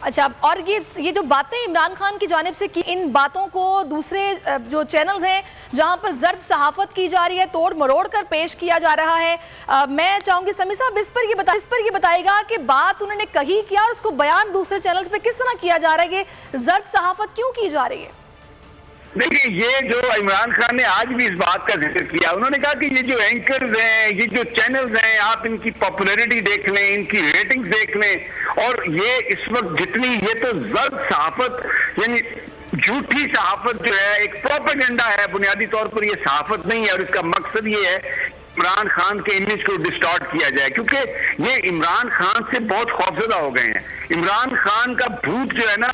اچھا، اور یہ جو باتیں عمران خان کی جانب سے کی، ان باتوں کو دوسرے جو چینلز ہیں جہاں پر زرد صحافت کی جا رہی ہے، توڑ مروڑ کر پیش کیا جا رہا ہے، میں چاہوں گی سمیع صاحب اس پر یہ بتائے گا کہ بات انہوں نے کہی کیا اور اس کو بیان دوسرے چینلز پہ کس طرح کیا جا رہا ہے، کہ زرد صحافت کیوں کی جا رہی ہے؟ دیکھیں، یہ جو عمران خان نے آج بھی اس بات کا ذکر کیا، انہوں نے کہا کہ یہ جو اینکرز ہیں، یہ جو چینلز ہیں، آپ ان کی پاپولیرٹی دیکھ لیں، ان کی ریٹنگز دیکھ لیں، اور یہ اس وقت جتنی، یہ تو زرد صحافت، یعنی جھوٹی صحافت جو ہے، ایک پروپیگنڈا ہے، بنیادی طور پر یہ صحافت نہیں ہے، اور اس کا مقصد یہ ہے عمران خان کے امیج کو ڈسٹارٹ کیا جائے، کیونکہ یہ عمران خان سے بہت خوفزدہ ہو گئے ہیں۔ عمران خان کا بھوت جو ہے نا،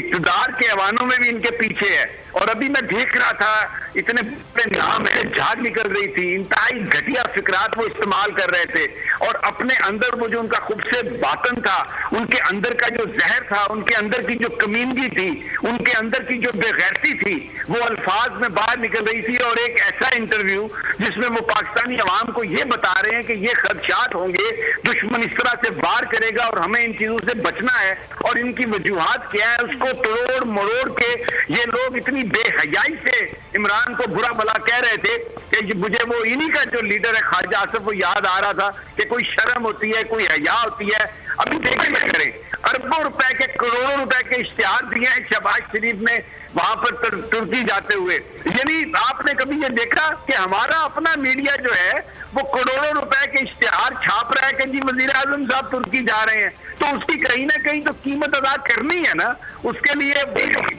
اقتدار کے ایوانوں میں بھی ان کے پیچھے ہے، اور ابھی میں دیکھ رہا تھا اتنے بڑے نام ہے، جھاگ نکل رہی تھی، انتہائی گھٹیا فکرات وہ استعمال کر رہے تھے، اور اپنے اندر وہ جو ان کا خود سے باطن تھا، ان کے اندر کا جو زہر تھا، ان کے اندر کی جو کمینگی تھی، ان کے اندر کی جو بے غیرتی تھی، وہ الفاظ میں باہر نکل رہی تھی۔ اور ایک ایسا انٹرویو جس میں وہ پاکستانی عوام کو یہ بتا رہے ہیں کہ یہ خدشات ہوں گے، دشمن اس طرح سے وار کرے گا اور ہمیں ان چیزوں سے بچنا ہے، اور ان کی وجوہات کیا ہے، اس کو توڑ مروڑ کے یہ لوگ اتنی بے حیائی سے عمران کو برا بھلا کہہ رہے تھے کہ مجھے وہ انہی کا جو لیڈر ہے خواجہ آصف، وہ یاد آ رہا تھا کہ کوئی شرم ہوتی ہے، کوئی حیا ہوتی ہے۔ ابھی دیکھیں کیا کریں، اربوں روپے کے، کروڑوں روپے کے اشتہار دیے ہیں شہباز شریف نے وہاں پر ترکی جاتے ہوئے۔ یعنی آپ نے کبھی یہ دیکھا کہ ہمارا اپنا میڈیا جو ہے وہ کروڑوں روپے کے اشتہار چھاپ رہا ہے کہ جی وزیر اعظم صاحب ترکی جا رہے ہیں، تو اس کی کہیں نہ کہیں تو قیمت ادا کرنی ہے نا، اس کے لیے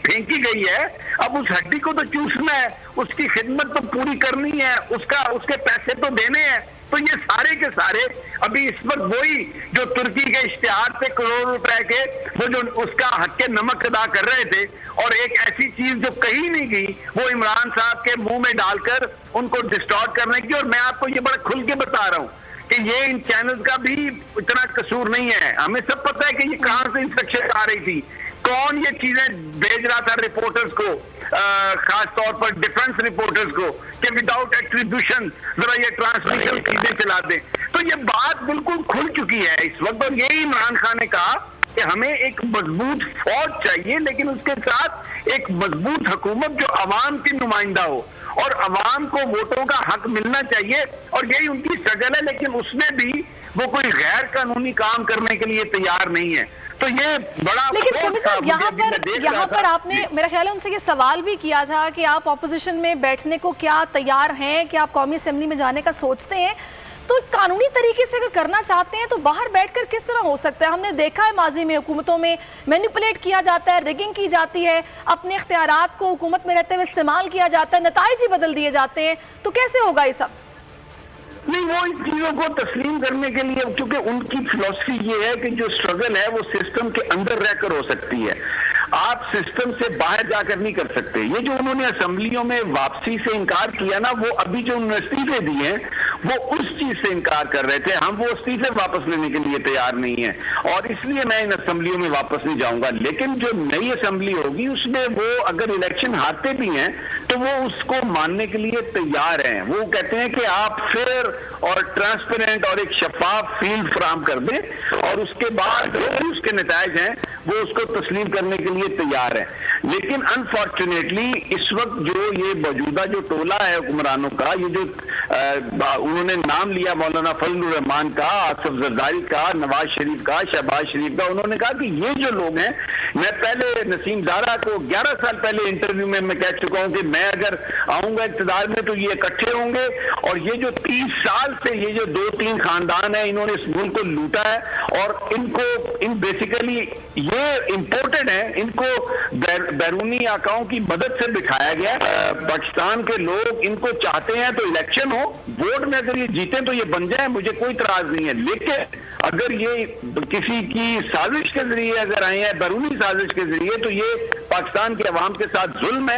پھینکی گئی ہے، اب اس ہڈی کو تو چوسنا ہے، اس کی خدمت تو پوری کرنی ہے، اس کے پیسے تو دینے ہیں۔ تو یہ سارے کے سارے ابھی اس وقت وہی جو ترکی کے اشتہار سے کروڑ روپے کے، وہ جو اس کا حق کے نمک ادا کر رہے تھے، اور ایک ایسی چیز جو کہیں نہیں گئی وہ عمران صاحب کے منہ میں ڈال کر ان کو ڈسٹارٹ کرنے کی۔ اور میں آپ کو یہ بڑا کھل کے بتا رہا ہوں کہ یہ ان چینلز کا بھی اتنا قصور نہیں ہے، ہمیں سب پتہ ہے کہ یہ کہاں سے انسٹرکشن آ رہی تھی، کون یہ چیزیں بھیج رہا تھا رپورٹرز کو، خاص طور پر ڈیفنس رپورٹرز کو، کہ وداؤٹ ایٹریبیوشن ذرا یہ ٹرانسمیشن چیزیں چلا دیں۔ تو یہ بات بالکل کھل چکی ہے اس وقت، اور یہی عمران خان نے کہا کہ ہمیں ایک مضبوط فوج چاہیے، لیکن اس کے ساتھ ایک مضبوط حکومت جو عوام کی نمائندہ ہو، اور عوام کو ووٹوں کا حق ملنا چاہیے، اور یہی ان کی سٹرگل ہے، لیکن اس میں بھی وہ کوئی غیر قانونی کام کرنے کے لیے تیار نہیں ہے۔ تو یہ بڑا، لیکن سمیع صاحب یہاں پر آپ نے میرا خیال ہے ان سے یہ سوال بھی کیا تھا کہ آپ اپوزیشن میں بیٹھنے کو کیا تیار ہیں، کہ آپ قومی اسمبلی میں جانے کا سوچتے ہیں، تو قانونی طریقے سے اگر کرنا چاہتے ہیں تو باہر بیٹھ کر کس طرح ہو سکتا ہے؟ ہم نے دیکھا ہے ماضی میں حکومتوں میں مینیپولیٹ کیا جاتا ہے، ریگنگ کی جاتی ہے، اپنے اختیارات کو حکومت میں رہتے ہوئے استعمال کیا جاتا ہے، نتائج ہی بدل دیے جاتے ہیں، تو کیسے ہوگا یہ سب؟ نہیں، وہ ان چیزوں کو تسلیم کرنے کے لیے، کیونکہ ان کی فلسفی یہ ہے کہ جو سٹرگل ہے وہ سسٹم کے اندر رہ کر ہو سکتی ہے، آپ سسٹم سے باہر جا کر نہیں کر سکتے۔ یہ جو انہوں نے اسمبلیوں میں واپسی سے انکار کیا نا، وہ ابھی جو انہوں نے استعفے دیے ہیں وہ اس چیز سے انکار کر رہے تھے، ہم وہ استعفے واپس لینے کے لیے تیار نہیں ہیں، اور اس لیے میں ان اسمبلیوں میں واپس نہیں جاؤں گا۔ لیکن جو نئی اسمبلی ہوگی اس میں وہ اگر الیکشن ہارتے بھی ہیں تو وہ اس کو ماننے کے لیے تیار ہیں، وہ کہتے ہیں کہ آپ فیئر اور ٹرانسپیرنٹ اور ایک شفاف فیلڈ فراہم کر دیں، اور اس کے بعد جو اس کے نتائج ہیں وہ اس کو تسلیم کرنے کے لیے تیار ہے۔ لیکن انفارچونیٹلی اس وقت جو یہ موجودہ جو ٹولہ ہے حکمرانوں کا، یہ جو انہوں نے نام لیا مولانا فضل الرحمان کا، آصف زرداری کا، نواز شریف کا، شہباز شریف کا، انہوں نے کہا کہ یہ جو لوگ ہیں، میں پہلے نسیم زارا کو 11 سال پہلے انٹرویو میں کہہ چکا ہوں کہ میں اگر آؤں گا اقتدار میں تو یہ اکٹھے ہوں گے، اور یہ جو 30 سال سے یہ جو 2-3 خاندان ہیں انہوں نے اس ملک کو لوٹا ہے، اور ان بیسیکلی یہ امپورٹڈ ہیں، ان کو بیرونی آقاؤں کی مدد سے بٹھایا گیا۔ پاکستان کے لوگ ان کو چاہتے ہیں تو الیکشن ہو، ووٹ میں اگر یہ جیتیں تو یہ بن جائیں، مجھے کوئی اعتراض نہیں ہے، لیکن اگر یہ کسی کی سازش کے ذریعے اگر آئے ہیں، بیرونی سازش کے ذریعے، تو یہ پاکستان کے عوام کے ساتھ ظلم ہے،